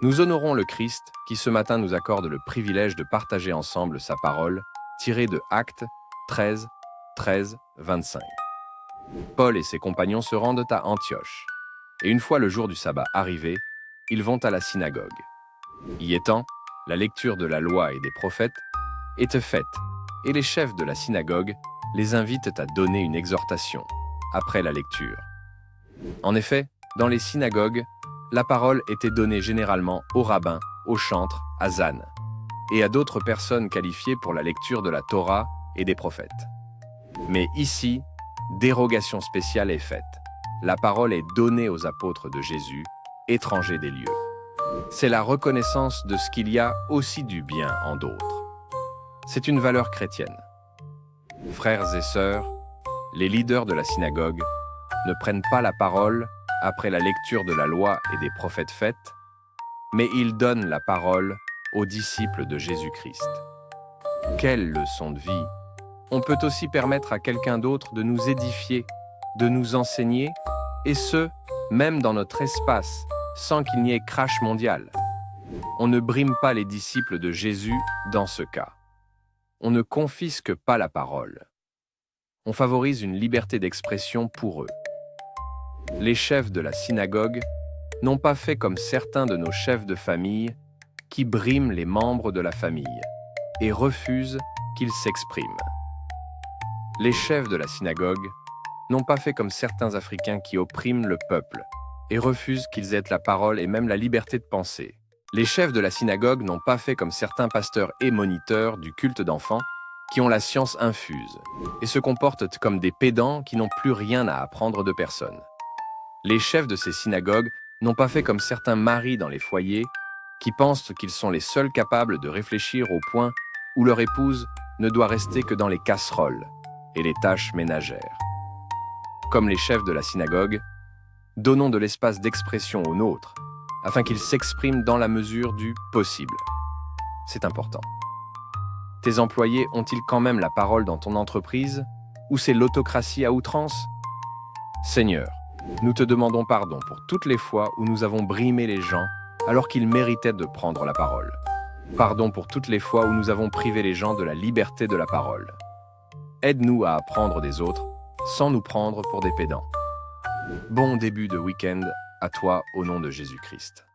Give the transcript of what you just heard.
Nous honorons le Christ qui ce matin nous accorde le privilège de partager ensemble sa parole, tirée de Actes 13, 13, 25. Paul et ses compagnons se rendent à Antioche. Et une fois le jour du sabbat arrivé, ils vont à la synagogue. Y étant, la lecture de la loi et des prophètes est faite, et les chefs de la synagogue les invitent à donner une exhortation après la lecture. En effet, dans les synagogues, la parole était donnée généralement aux rabbins, aux chantres, à Zan, et à d'autres personnes qualifiées pour la lecture de la Torah et des prophètes. Mais ici, dérogation spéciale est faite. La parole est donnée aux apôtres de Jésus, étrangers des lieux. C'est la reconnaissance de ce qu'il y a aussi du bien en d'autres. C'est une valeur chrétienne. Frères et sœurs, les leaders de la synagogue ne prennent pas la parole après la lecture de la loi et des prophètes faits, mais ils donnent la parole aux disciples de Jésus-Christ. Quelle leçon de vie! On peut aussi permettre à quelqu'un d'autre de nous édifier, de nous enseigner, et ce, même dans notre espace, sans qu'il n'y ait crash mondial. On ne brime pas les disciples de Jésus dans ce cas. On ne confisque pas la parole. On favorise une liberté d'expression pour eux. Les chefs de la synagogue n'ont pas fait comme certains de nos chefs de famille qui briment les membres de la famille et refusent qu'ils s'expriment. Les chefs de la synagogue n'ont pas fait comme certains Africains qui oppriment le peuple et refusent qu'ils aient la parole et même la liberté de penser. Les chefs de la synagogue n'ont pas fait comme certains pasteurs et moniteurs du culte d'enfants qui ont la science infuse et se comportent comme des pédants qui n'ont plus rien à apprendre de personne. Les chefs de ces synagogues n'ont pas fait comme certains maris dans les foyers qui pensent qu'ils sont les seuls capables de réfléchir au point où leur épouse ne doit rester que dans les casseroles et les tâches ménagères. Comme les chefs de la synagogue, donnons de l'espace d'expression aux nôtres afin qu'ils s'expriment dans la mesure du possible. C'est important. Tes employés ont-ils quand même la parole dans ton entreprise ou c'est l'autocratie à outrance? Seigneur, nous te demandons pardon pour toutes les fois où nous avons brimé les gens alors qu'ils méritaient de prendre la parole. Pardon pour toutes les fois où nous avons privé les gens de la liberté de la parole. Aide-nous à apprendre des autres sans nous prendre pour des pédants. Bon début de week-end à toi au nom de Jésus-Christ.